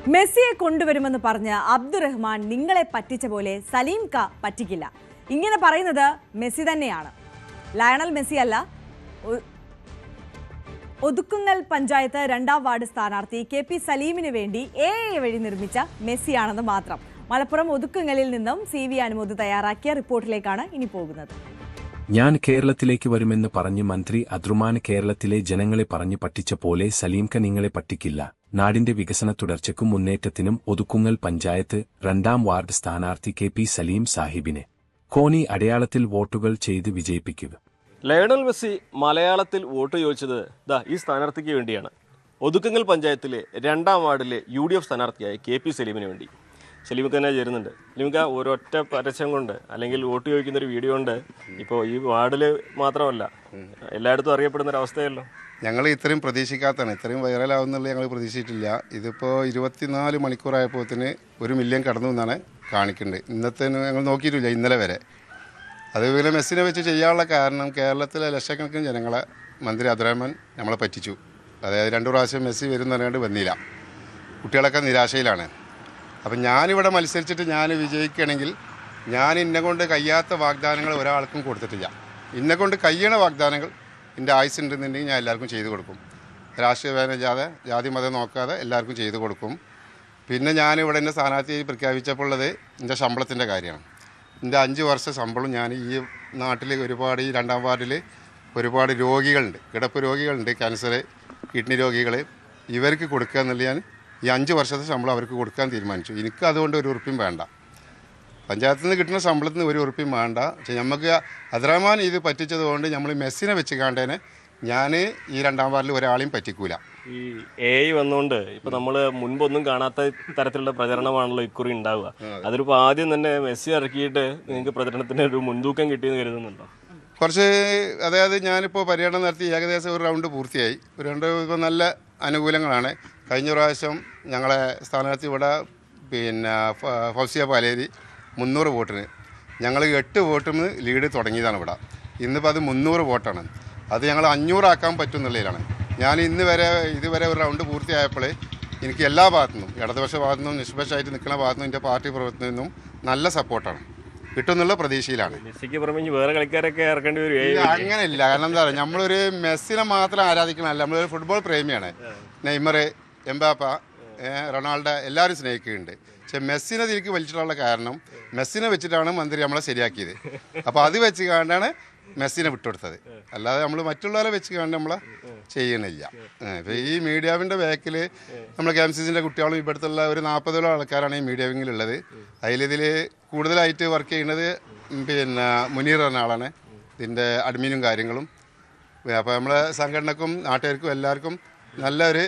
മെസ്സിയെ കൊണ്ടുവരുമെന്ന് പറഞ്ഞ് അബ്ദുറഹ്മാൻ നിങ്ങളെ പറ്റിച്ച പോലെ സലീം ക പറ്റിക്കില്ല. ഇങ്ങനെ പറയുന്നത് മെസ്സി തന്നെയാണ്. ലയണൽ മെസ്സി അല്ല. ഒതുക്കുങ്ങൽ പഞ്ചായത്ത് 2ാം വാർഡ് സ്ഥാനാർത്ഥി KP സലീമിന് വേണ്ടി AI വഴി നിർമ്മിച്ച മെസ്സിയാണെന്ന് മാത്രം. മലപ്പുറം ഒതുക്കുങ്ങലിൽ നിന്നും CV അനുമോദ് തയ്യാറാക്കിയ റിപ്പോർട്ടിലേക്കാണ് ഇനി പോകുന്നത്. ഞാൻ കേരളത്തിലേക്ക് വരുമെന്ന് പറഞ്ഞ് മന്ത്രി അബ്ദുറഹ്മാൻ കേരളത്തിലെ ജനങ്ങളെ പറഞ്ഞു പറ്റിച്ച പോലെ സലീംക നിങ്ങളെ പറ്റിക്കില്ല. നാടിന്റെ വികസന തുടർച്ചയ്ക്കും മുന്നേറ്റത്തിനും ഒതുക്കുങ്ങൽ പഞ്ചായത്ത് 2ാം വാർഡ് സ്ഥാനാർത്ഥി KP സലീം സാഹിബിനെ കോണി അടയാളത്തിൽ വോട്ടുകൾ ചെയ്ത് വിജയിപ്പിക്കുക. ലയണൽ മെസ്സി മലയാളത്തിൽ വോട്ട് ചോദിച്ചത് ഈ സ്ഥാനാർത്ഥിക്ക് വേണ്ടിയാണ്. ഒതുക്കുങ്ങൽ പഞ്ചായത്തിലെ 2ാം വാർഡിലെ UDF സ്ഥാനാർത്ഥിയായ KP സലീമിന് വേണ്ടി. സലീമിക്ക് തന്നെ ചേരുന്നുണ്ട്. സലീമിക്ക ഒരൊറ്റ പരസ്യം കൊണ്ട് അല്ലെങ്കിൽ വോട്ട് ചോദിക്കുന്നൊരു വീഡിയോ കൊണ്ട് ഇപ്പോൾ ഈ വാർഡിൽ മാത്രമല്ല എല്ലായിടത്തും അറിയപ്പെടുന്ന ഒരവസ്ഥയല്ലോ. ഞങ്ങൾ ഇത്രയും പ്രതീക്ഷിക്കാത്തതാണ്, ഇത്രയും വൈറലാവുന്നുള്ള ഞങ്ങൾ പ്രതീക്ഷിച്ചിട്ടില്ല. ഇതിപ്പോൾ 24 മണിക്കൂറായപ്പോഴത്തിന് 1 മില്യൺ കടന്നു എന്നാണ് കാണിക്കുന്നത്. ഇന്നത്തെ ഞങ്ങൾ നോക്കിയിട്ടില്ല ഇന്നലെ വരെ. അതുപോലെ മെസ്സിനെ വെച്ച് ചെയ്യാനുള്ള കാരണം കേരളത്തിലെ ലക്ഷക്കണക്കിന് ജനങ്ങളെ മന്ത്രി അബ്ദുറഹ്മാൻ നമ്മളെ പറ്റിച്ചു. അതായത് 2 പ്രാവശ്യം മെസ്സി വരുന്ന പറഞ്ഞാണ്ട് വന്നില്ല. കുട്ടികളൊക്കെ നിരാശയിലാണ്. അപ്പം ഞാനിവിടെ മത്സരിച്ചിട്ട് ഞാൻ വിജയിക്കുകയാണെങ്കിൽ ഞാൻ ഇന്നെക്കൊണ്ട് കഴിയാത്ത വാഗ്ദാനങ്ങൾ ഒരാൾക്കും കൊടുത്തിട്ടില്ല. ഇന്നെക്കൊണ്ട് കഴിയണ വാഗ്ദാനങ്ങൾ എൻ്റെ ആയുസ്സുണ്ടെന്നുണ്ടെങ്കിൽ ഞാൻ എല്ലാവർക്കും ചെയ്തു കൊടുക്കും. രാഷ്ട്രീയ ഭേദമില്ലാതെ ജാതി മതം നോക്കാതെ എല്ലാവർക്കും ചെയ്തു കൊടുക്കും. പിന്നെ ഞാനിവിടെ എൻ്റെ സ്ഥാനാർത്ഥി പ്രഖ്യാപിച്ചപ്പോൾ ഉള്ളത് എൻ്റെ ശമ്പളത്തിൻ്റെ കാര്യമാണ്. എൻ്റെ 5 വർഷ ശമ്പളം ഞാൻ ഈ നാട്ടിൽ ഒരുപാട് ഈ 2ാം വാർഡിൽ ഒരുപാട് രോഗികളുണ്ട്, കിടപ്പ് രോഗികളുണ്ട്, ക്യാൻസർ, കിഡ്നി രോഗികൾ, ഇവർക്ക് കൊടുക്കുക എന്നുള്ള ഞാൻ ഈ 5 വർഷത്തെ ശമ്പളം അവർക്ക് കൊടുക്കാൻ തീരുമാനിച്ചു. എനിക്ക് അതുകൊണ്ട് 1 ഉറുപ്പ്യം വേണ്ട. പഞ്ചായത്തിൽ നിന്ന് കിട്ടുന്ന ശമ്പളത്തിന് 1 ഉറുപ്പ്യം വേണ്ട. പക്ഷേ നമുക്ക് അബ്ദുറഹ്മാൻ ഇത് പറ്റിച്ചതുകൊണ്ട് നമ്മൾ മെസ്സിനെ വെച്ച് കാണ്ടേനെ ഞാൻ ഈ 2ാം വാർഡിൽ ഒരാളെയും പറ്റിക്കൂല. ഈ AI വന്നുകൊണ്ട് ഇപ്പം നമ്മൾ മുൻപൊന്നും കാണാത്ത തരത്തിലുള്ള പ്രചരണമാണല്ലോ ഇക്കുറി ഉണ്ടാവുക. അതിലിപ്പോൾ ആദ്യം തന്നെ മെസ്സി ഇറക്കിയിട്ട് നിങ്ങൾക്ക് പ്രചരണത്തിന് ഒരു മുൻതൂക്കം കിട്ടിയെന്ന് കരുതുന്നുണ്ടോ? കുറച്ച് അതായത് ഞാനിപ്പോൾ പര്യടനം നടത്തി ഏകദേശം 1 റൗണ്ട് പൂർത്തിയായി. 1 റൗണ്ട് ഇപ്പോൾ നല്ല അനുകൂലങ്ങളാണ്. കഴിഞ്ഞ പ്രാവശ്യം ഞങ്ങളെ സ്ഥാനാർത്ഥി ഇവിടെ ഫൗസിയ പാലേരി 300 വോട്ടിന് ഞങ്ങൾ 8 വോട്ടിന് ലീഡ് തുടങ്ങിയതാണ് ഇവിടെ. ഇന്നിപ്പോൾ അത് 300 വോട്ടാണ്. അത് ഞങ്ങൾ 500 ആക്കാൻ പറ്റുന്നുള്ളതിലാണ്. ഞാൻ ഇതുവരെ 1 റൗണ്ട് പൂർത്തിയായപ്പോൾ എനിക്ക് എല്ലാ ഭാഗത്തുനിന്നും, ഇടതുപക്ഷ ഭാഗത്തുനിന്നും നിഷ്പക്ഷമായിട്ട് നിൽക്കുന്ന ഭാഗത്തുനിന്നും എൻ്റെ പാർട്ടി പ്രവർത്തനത്തിൽ നിന്നും നല്ല സപ്പോർട്ടാണ് കിട്ടുന്നുള്ള പ്രതീക്ഷയിലാണ്. മെസ്സിക്ക് പുറമെ വേറെ കളിക്കാരൊക്കെ ഇറക്കേണ്ടി വരും. അങ്ങനെയില്ല. കാരണം എന്താ പറയുക, നമ്മളൊരു മെസ്സിനെ മാത്രം ആരാധിക്കണമല്ല, നമ്മളൊരു ഫുട്ബോൾ പ്രേമിയാണ്. നെയ്മർ, എംബാപ്പ, റൊണാൾഡോ എല്ലാവരും സ്നേഹിക്കുന്നുണ്ട്. പക്ഷെ മെസ്സിനെ ഇതിലേക്ക് വലിച്ചിട്ടുള്ള കാരണം മെസ്സിനെ വെച്ചിട്ടാണ് മന്ത്രി നമ്മളെ ശരിയാക്കിയത്. അപ്പോൾ അത് വെച്ച് കണ്ടാണ് മെസ്സിനെ വിട്ടുകൊടുത്തത്. അല്ലാതെ നമ്മൾ മറ്റുള്ളവരെ വെച്ച് കണ്ട് നമ്മളെ ചെയ്യണില്ല. ഇപ്പോൾ ഈ മീഡിയ വിങ്ങിൻ്റെ ബാക്കിൽ നമ്മൾ KMCCൻ്റെ കുട്ടികളും ഇവിടുത്തുള്ള ഒരു 40ഓളം ആൾക്കാരാണ് ഈ മീഡിയ വിങ്ങിലുള്ളത്. അതിലിതിൽ കൂടുതലായിട്ട് വർക്ക് ചെയ്യുന്നത് മുനീർ എന്ന ആളാണ് ഇതിൻ്റെ അഡ്മിനും കാര്യങ്ങളും. അപ്പോൾ നമ്മളെ സംഘടനക്കും നാട്ടുകാർക്കും എല്ലാവർക്കും നല്ലൊരു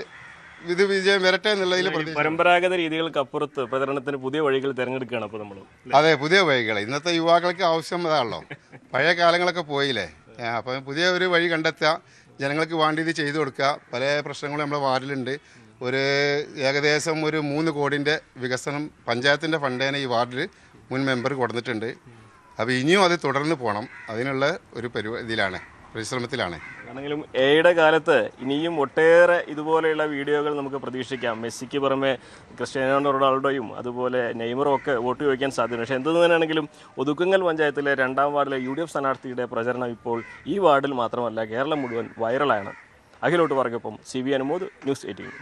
ഇത് വിജയം വരട്ടെ എന്നുള്ളതിൽ പരമ്പരാഗത രീതികൾക്കപ്പുറത്ത് പ്രചരണത്തിന് പുതിയ വഴികൾ തിരഞ്ഞെടുക്കുകയാണ് അപ്പോൾ നമ്മൾ. അതെ, പുതിയ വഴികൾ ഇന്നത്തെ യുവാക്കൾക്ക് ആവശ്യം അതാണല്ലോ. പഴയ കാലങ്ങളൊക്കെ പോയില്ലേ. അപ്പം പുതിയ ഒരു വഴി കണ്ടെത്തുക, ജനങ്ങൾക്ക് വേണ്ടി ഇത് ചെയ്തു കൊടുക്കുക. പല പ്രശ്നങ്ങളും നമ്മുടെ വാർഡിലുണ്ട്. ഏകദേശം 3 കോടിൻ്റെ വികസനം പഞ്ചായത്തിൻ്റെ ഫണ്ടേനെ ഈ വാർഡിൽ മുൻ മെമ്പർ കൊടുത്തിട്ടുണ്ട്. അപ്പോൾ ഇനിയും അത് തുടർന്ന് പോകണം. അതിനുള്ള ഒരു പരിശ്രമത്തിലാണ്. ആണെങ്കിലും AI കാലത്ത് ഇനിയും ഒട്ടേറെ ഇതുപോലെയുള്ള വീഡിയോകൾ നമുക്ക് പ്രതീക്ഷിക്കാം. മെസ്സിക്ക് പുറമെ ക്രിസ്ത്യാനോ റൊണാൾഡോയും അതുപോലെ നെയ്മറും ഒക്കെ വോട്ട് ചോദിക്കാൻ സാധ്യതയുണ്ട്. പക്ഷേ എന്ത് തന്നെയാണെങ്കിലും ഒതുക്കുങ്ങൽ പഞ്ചായത്തിലെ 2ാം വാർഡിലെ UDF സ്ഥാനാർത്ഥിയുടെ പ്രചരണം ഇപ്പോൾ ഈ വാർഡിൽ മാത്രമല്ല കേരളം മുഴുവൻ വൈറലാണ്. അഖിലോട്ട് വർഗപ്പം CV അനുമോദ്, News 18.